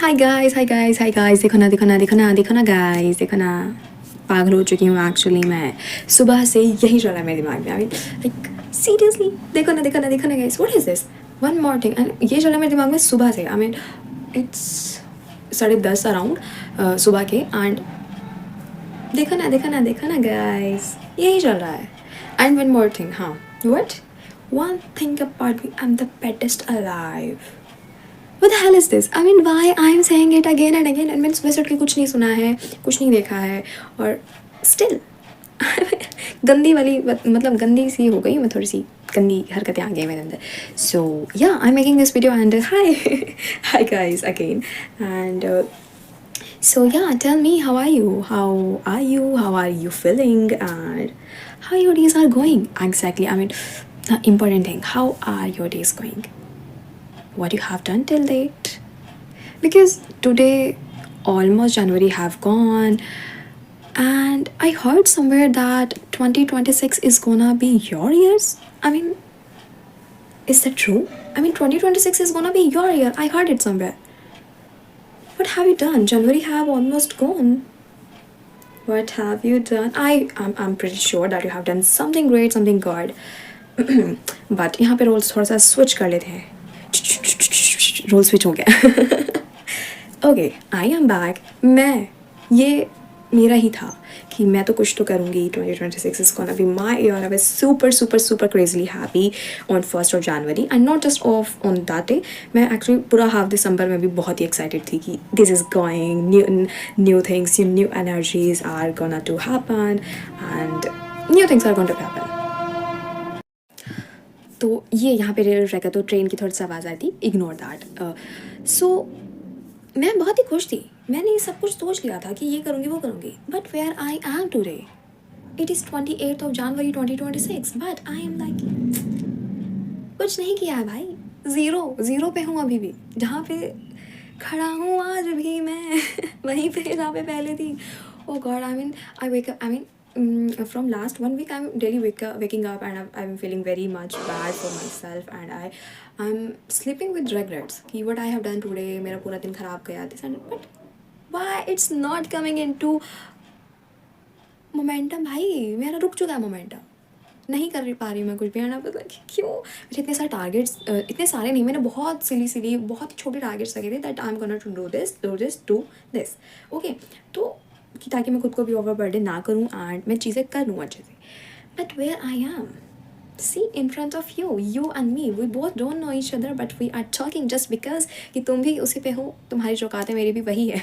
Hi guys hi guys hi guys, देखो ना देखो ना देखो ना देखो ना गाइस, देखो ना पागल हो चुकी हूँ एक्चुअली मैं। सुबह से यही चल रहा है मेरे दिमाग में। आई मीन लाइक सीरियसली, देखो ना देखो ना देखो ना guys, what is this, one more thing. And ये चल रहा है मेरे दिमाग में सुबह से। आई मीन इट्स 10:30 अराउंड सुबह के। एंड देखो ना देखो ना देखो ना गाइस, यही चल रहा है। एंड वन मोर थिंग, हाँ, what, one thing about me, I am the pettiest alive. What the hell is this? I mean, why I'm saying it again and again? And मैंने सुबह से उठ के कुछ नहीं सुना है, कुछ नहीं देखा है, और still गंदी वाली मतलब गंदी सी हो गई मैं, थोड़ी सी गंदी हरकतें आ गई मेरे अंदर. So yeah, I'm making this video and hi hi guys again. And so yeah, tell me, how are you? How are you feeling? And how your days are going? Exactly. I mean, the important thing, how are your days going? What you have done till date? Because today almost January have gone, and I heard somewhere that 2026 is gonna be your years. I mean, is that true? I mean, 2026 is gonna be your year. I heard it somewhere. What have you done? January have almost gone. What have you done? I'm pretty sure that you have done something great, something good. But यहाँ पे roles थोड़ा सा switch कर लेते हैं. Role switch हो गया. Okay, I am back. मैं, ये मेरा ही था कि मैं तो कुछ तो करूँगी. 2026 is gonna be my year. I was super super super crazily happy on 1st of January, and not just off on that day. मैं एक्चुअली पूरा हाफ दिसंबर में भी बहुत ही एक्साइटेड थी कि this is going, new things, new energies are gonna to happen, and new things are gonna to happen. तो ये यहाँ पे रेल रहेगा तो ट्रेन की थोड़ी सी आवाज़ आई थी, इग्नोर दैट. सो मैं बहुत ही खुश थी. मैंने ये सब कुछ सोच लिया था कि ये करूँगी वो करूँगी. But where I am today, it is 28th of January 2026, but I am like कुछ नहीं किया है भाई. ज़ीरो पे हूँ अभी भी. जहाँ पे खड़ा हूँ आज भी मैं वहीं पे जहाँ पे पहले थी. Oh God, I mean I wake up, I mean from last 1 week I'm daily waking up, and I'm feeling very much bad for myself, and I'm sleeping with regrets कि what I have done today, मेरा पूरा दिन खराब गया this and but why it's not coming into momentum. भाई मेरा रुक चुका है momentum, नहीं कर पा रही मैं कुछ भी. आना पता क्यों. मेरे इतने सारे टारगेट्स, इतने सारे नहीं, मैंने बहुत सिली बहुत ही छोटे टारगेट्स लगे थे that I am gonna to do this okay. तो कि ताकि मैं खुद को भी ओवर बर्डन ना करूँ एंड मैं चीज़ें कर लूँ अच्छे से. But where I am, see in front of you and me, we both don't know each other, but we are talking just because कि तुम भी उसी पे हो, तुम्हारी जो औकात है मेरी भी वही है.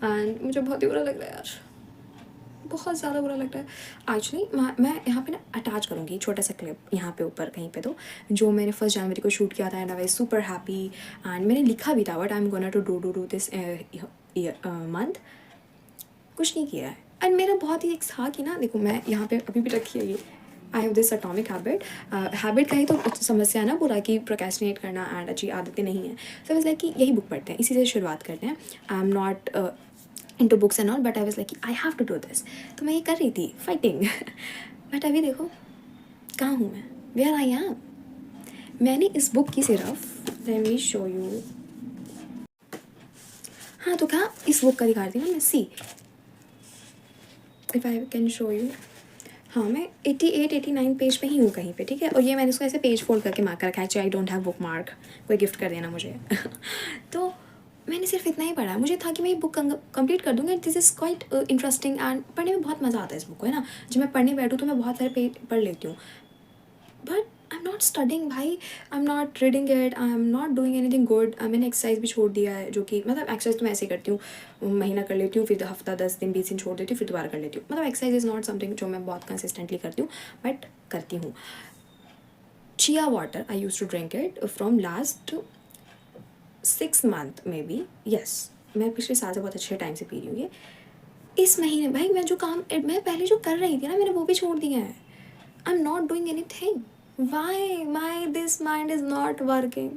एंड मुझे बहुत ही बुरा लग रहा है यार, बहुत ज़्यादा बुरा लग रहा है एक्चुअली. मैं यहाँ पे ना अटैच करूँगी छोटा सा क्लिप यहाँ पे ऊपर कहीं पे, तो जो मैंने 1st जनवरी को शूट किया था, and I was super happy. And मैंने लिखा भी था what I am gonna to do this month. कुछ नहीं किया है. एंड मेरा बहुत ही एक था कि ना, देखो मैं यहाँ पे अभी भी रखी है ये, I have this atomic habit का ही तो समस्या है ना पूरा, कि प्रोक्रेस्टिनेट करना एंड अच्छी आदतें नहीं हैं. सो वाज लाइक कि यही बुक पढ़ते हैं, इसी से शुरुआत करते हैं. I am not into books and all, but I was like I have to do this. तो मैं ये कर रही थी फाइटिंग. बट अभी देखो कहाँ हूँ मैं, वेयर आई एम. मैंने इस बुक की सिर्फ, लेट मी शो यू, हाँ तो क्या इस बुक का दिखा रही थी ना मैं. सी if I can show you, हाँ मैं 88-89 पेज पे ही हूँ कहीं पे, ठीक है. और ये मैंने इसको ऐसे पेज फोल्ड करके मार्क कर रखा है. I don't have book mark, कोई गिफ्ट कर देना मुझे. तो मैंने सिर्फ इतना ही पढ़ा. मुझे था कि मैं ये बुक कंप्लीट कर दूँगी. This is quite interesting and पढ़ने में बहुत मज़ा आता है इस बुक को, है ना. जब मैं पढ़ने बैठूँ तो मैं बहुत सारे पेज पढ़ लेती हूँ. But I am not studying भाई, I am not reading it, I am not doing anything good. मैंने एक्सरसाइज भी छोड़ दिया है, जो कि मतलब एक्सरसाइज तो मैं ऐसे ही करती हूँ, महीना कर लेती हूँ, फिर हफ्ता 10 दिन 20 दिन छोड़ देती हूँ, फिर दोबारा कर लेती हूँ. मतलब एक्सरसाइज इज़ नॉट समथिंग जो मैं बहुत कंसिस्टेंटली करती हूँ, बट करती हूँ. Chia water I use to drink it from last 6 month maybe, yes. मैं पिछले साल से बहुत अच्छे टाइम से पी रही हूँ ये. इस महीने भाई मैं जो काम मैं पहले जो कर रही थी ना, मैंने वो भी छोड़ दिया है. I am not doing anything. Why my this mind is not working.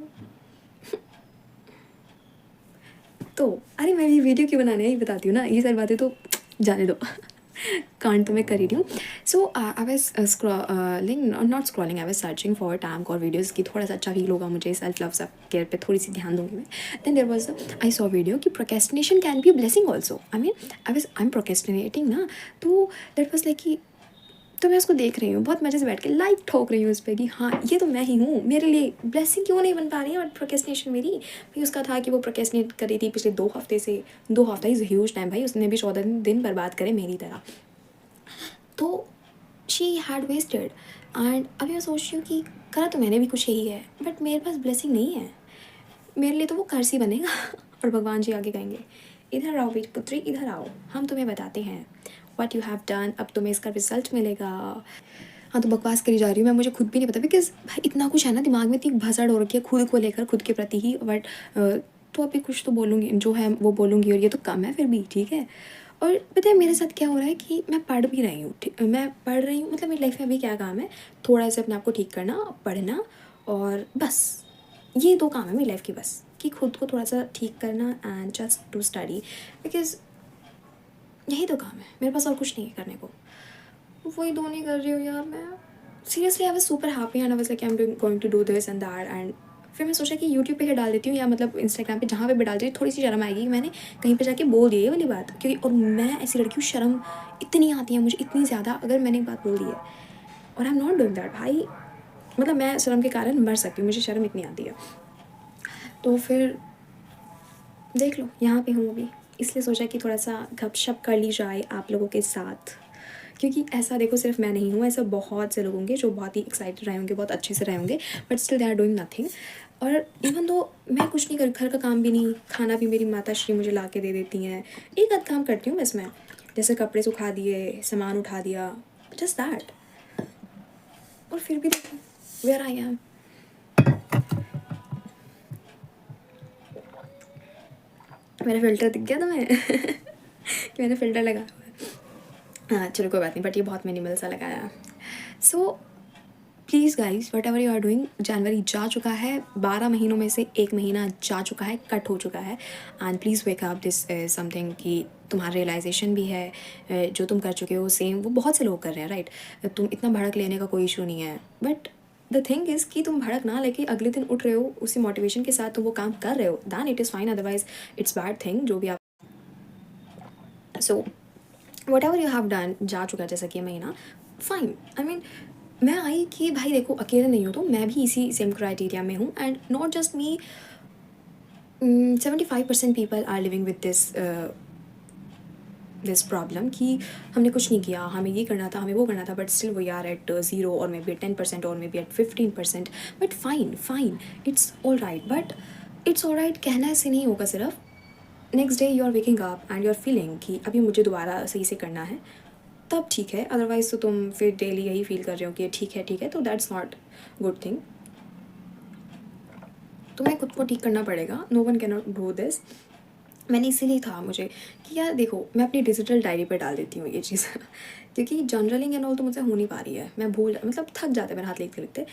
तो अरे मैं ये वीडियो क्यों बनाने, यही बताती हूँ ना, ये सारी बातें तो जाने दो. कांड तो मैं कर ही रही हूँ. So I was scrolling, not scrolling, I was searching for tank और वीडियोज़ की थोड़ा सा अच्छा फील होगा मुझे, सेल्फ लव सेल्फ केयर पे थोड़ी सी ध्यान दूँगी मैं. Then there was I saw video कि procrastination can be a blessing also. I am procrastinating ना, तो दैट वाज लाइक कि, तो मैं उसको देख रही हूँ बहुत मज़े से बैठ के, लाइक ठोक रही हूँ उस पर कि हाँ ये तो मैं ही हूँ, मेरे लिए ब्लेसिंग क्यों नहीं बन पा रही है. और प्रोक्रेस्टिनेशन मेरी भाई, उसका था कि वो प्रोक्रेस्टिनेट कर रही थी पिछले 2 हफ्ते से. 2 हफ्ता इज़ ह्यूज टाइम भाई, उसने भी 14 दिन बर्बाद करे मेरी तरह. तो शी हैड वेस्टेड. एंड अभी मैं सोच रही हूँ कि करा तो मैंने भी कुछ यही है, बट मेरे पास ब्लेसिंग नहीं है. मेरे लिए तो वो कर्ज ही बनेगा. और भगवान जी आगे कहेंगे, इधर आओ बेटी पुत्री, इधर आओ, हम तुम्हें बताते हैं व्हाट यू हैव डन, अब तुम्हें इसका रिजल्ट मिलेगा. हाँ, तो बकवास करी जा रही हूँ मैं, मुझे खुद भी नहीं पता, बिकॉज भाई इतना कुछ है ना दिमाग में, इतनी भसड़ हो रखी है खुद को लेकर, खुद के प्रति ही. बट तो अभी कुछ तो बोलूँगी, जो है वो बोलूँगी, और ये तो कम है फिर भी, ठीक है. और पता है मेरे साथ क्या हो रहा है कि मैं पढ़ भी रही हूँ, मैं पढ़ रही हूँ, मतलब मेरी लाइफ में अभी क्या काम है, थोड़ा सा अपने आप को ठीक करना, पढ़ना, और बस ये 2 काम है मेरी लाइफ की, बस कि खुद को थोड़ा सा ठीक करना and just to study. Because यही तो काम है मेरे पास, और कुछ नहीं है करने को. वही 2 नहीं कर रही हूँ यार मैं. Seriously I was super happy and I was like I am going to do this and that. And फिर मैं सोचा कि यूट्यूब पे ही डाल देती हूँ, या मतलब इंस्टाग्राम पे, जहाँ पे भी डाल देती हूँ, थोड़ी सी शर्म आएगी कि मैंने कहीं पे जाके बोल दी है ये वाली बात. क्योंकि और मैं ऐसी लड़की हूँ, शर्म इतनी आती है मुझे, इतनी ज़्यादा, अगर मैंने एक बात बोल दी है और आई एम नॉट डूइंग दैट भाई, मतलब मैं शर्म के कारण मर सकती हूँ, मुझे शर्म इतनी आती है. तो फिर देख लो यहाँ पे हूँ अभी, इसलिए सोचा कि थोड़ा सा गपशप कर ली जाए आप लोगों के साथ. क्योंकि ऐसा देखो, सिर्फ मैं नहीं हूँ, ऐसा बहुत से लोग होंगे जो बहुत ही एक्साइटेड रहे होंगे, बहुत अच्छे से रहे होंगे, but still they are doing nothing. और इवन दो मैं कुछ नहीं कर, घर का काम भी नहीं, खाना भी मेरी माता श्री मुझे ला के दे देती हैं. एक आध काम करती हूँ बस मैं, जैसे कपड़े सुखा दिए, सामान उठा दिया, जस्ट दैट. और फिर भी देखो वेयर आई एम. मेरा फ़िल्टर दिख गया तुम्हें? कि मैंने फ़िल्टर लगाया हुआ है. हाँ चलो कोई बात नहीं, बट ये बहुत मिनिमल सा लगाया. So please guys, whatever you are doing, जनवरी जा चुका है, 12 महीनों में से 1 महीना जा चुका है, कट हो चुका है. And please wake up, this is something कि तुम्हारा रियलाइजेशन भी है. जो तुम कर चुके हो सेम वो बहुत से लोग कर रहे हैं, राइट. तुम इतना भड़क लेने का कोई इशू नहीं है, बट द थिंग इज़ कि तुम भड़क ना लेके अगले दिन उठ रहे हो उसी मोटिवेशन के साथ, तुम वो काम कर रहे हो, then it is fine, otherwise it's bad thing जो भी आप. So whatever you have done, जा चुका है जैसा कि ये महीना, फाइन. आई मीन मैं आई कि भाई देखो अकेले नहीं हो, तो मैं भी इसी सेम क्राइटेरिया में हूँ. And not just me, 75% people are living with this problem कि हमने कुछ नहीं किया, हमें ये करना था, हमें वो करना था, but still we are at 0 और मे बी एट 10% और maybe at 15%. But fine, it's all right. But it's all right कहना ऐसे नहीं होगा सिर्फ. Next day you are waking up and you are feeling कि अभी मुझे दोबारा सही से करना है, तब ठीक है. अदरवाइज़ तो तुम फिर डेली यही फील कर रहे हो कि ठीक है, तो दैट्स नॉट गुड थिंग. तुम्हें खुद को ठीक करना पड़ेगा, no one can not do this. मैंने इसीलिए था मुझे कि यार देखो, मैं अपनी डिजिटल डायरी पे डाल देती हूँ ये चीज़. क्योंकि जर्नलिंग एंड ऑल तो मुझसे हो नहीं पा रही है, मैं भूल, मतलब थक जाते हैं मेरे हाथ लिखते लिखते.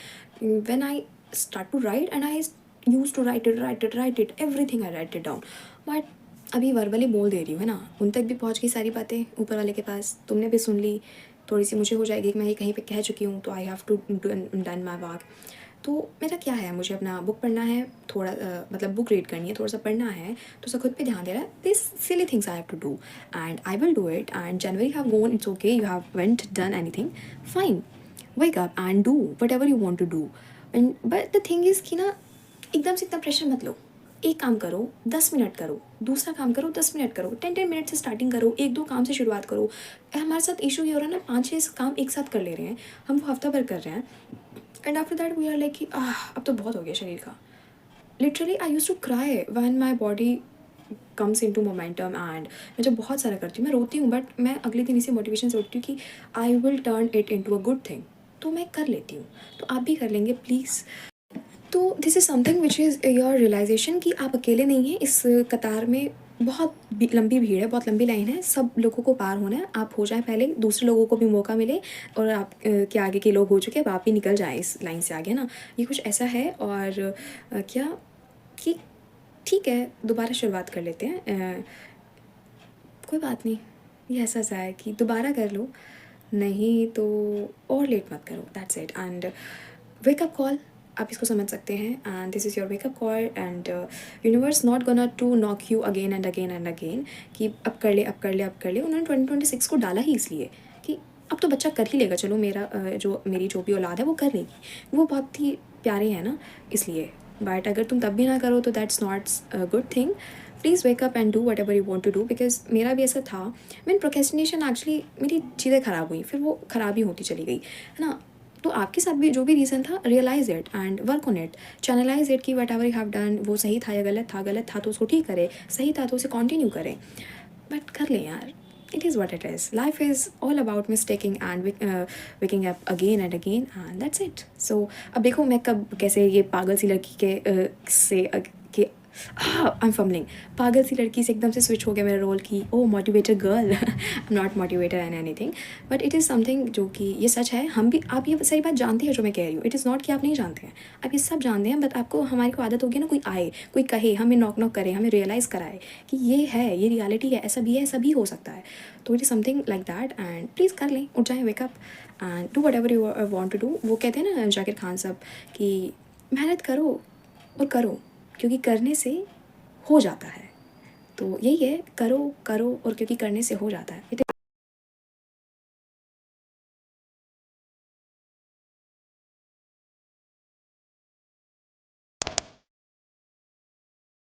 When I start to write and I use to write it everything, I write it down. बट अभी वर्बली बोल दे रही हूँ, है ना, उन तक भी पहुँच गई सारी बातें ऊपर वाले के पास, तुमने भी सुन ली. थोड़ी सी मुझे हो जाएगी कि मैं ये कहीं पे कह चुकी हूँ, तो I have to done my work. तो मेरा क्या है, मुझे अपना बुक पढ़ना है, थोड़ा मतलब बुक रीड करनी है, थोड़ा सा पढ़ना है, तो सब खुद पे ध्यान दे रहा है. This silly things I have to do and I will do it. And January have gone, it's okay, you have went done anything, fine. Wake up and do whatever you want to do. And but the thing is कि ना, एकदम से इतना pressure मत लो. एक काम करो 10 minute करो, दूसरा काम करो 10 मिनट करो, 10 मिनट से स्टार्टिंग करो, 1-2 काम से शुरुआत करो. हमारे साथ इशू ये हो रहा है ना, 5-6 काम एक साथ कर ले रहे हैं, हम वो हफ्ता भर कर रहे हैं. And after that we are like कि अब तो बहुत हो गया शरीर का. Literally I use to cry when my body comes into momentum. And मैं जब बहुत सारा करती हूँ मैं रोती हूँ, बट मैं अगले दिन इसी मोटिवेशन से उठती हूँ कि I will turn it into a good thing. तो मैं कर लेती हूँ, तो आप भी कर लेंगे प्लीज़. तो this is something which is your realization कि आप अकेले नहीं हैं इस कतार में. बहुत लंबी भीड़ है, बहुत लंबी लाइन है, सब लोगों को पार होना है. आप हो जाएं पहले, दूसरे लोगों को भी मौका मिले, और आप के आगे के लोग हो चुके हैं, अब आप भी निकल जाएं इस लाइन से आगे ना. ये कुछ ऐसा है. और क्या कि ठीक है, दोबारा शुरुआत कर लेते हैं. कोई बात नहीं, ये ऐसा सा है कि दोबारा कर लो, नहीं तो और लेट मत करो, that's it. And wake up call, आप इसको समझ सकते हैं, and this is your wake up call. And universe not gonna to knock you again and again and again कि अब कर ले, अब कर ले, अब कर ले। उन्होंने 2026 को डाला ही इसलिए कि अब तो बच्चा कर ही लेगा, चलो मेरा मेरी जो भी औलाद है वो कर लेगी, वो बहुत ही प्यारे हैं ना, इसलिए। बट अगर तुम तब भी ना करो तो that's not a good thing. Please wake up and do whatever you want to do, because मेरा भी ऐसा था। मीन प्रोकेस्टिनेशन एक्चुअली मेरी चीज़ें ख़राब हुई, फिर वो ख़राब ही होती चली गई, है ना। तो आपके साथ भी जो भी रीज़न था, realise it and work on it, channelise it कि whatever you have done वो सही था या गलत था, गलत था तो उसको ठीक करें, सही था तो उसे कंटिन्यू करें। बट कर लें यार, it is what it is. Life is all about mistaking and waking up again and again, and that's it. So अब देखो मैं कब कैसे ये पागल सी लड़की के से के आई एम फम्बलिंग, पागल सी लड़की से एकदम से स्विच हो गया मेरा रोल की oh motivator girl. I am not motivator and anything, but it is something जो कि ये सच है। हम भी, आप ये सही बात जानते हैं जो मैं कह रही हूँ, इट इज़ नॉट कि आप नहीं जानते हैं, आप ये सब जानते हैं। बट आपको, हमारी को आदत होगी ना, कोई आए, कोई कहे, हमें नॉक नॉक करे, हमें रियलाइज़ कराए कि ये है, ये रियलिटी है, ऐसा भी है, ऐसा भी हो सकता है। तो it is something like that. And please कर लें, उठ जाएँ, wake up and do whatever you want to do. वो कहते हैं ना जाकिर खान साहब कि मेहनत करो और करो, क्योंकि करने से हो जाता है। तो यही है, करो करो और क्योंकि करने से हो जाता है।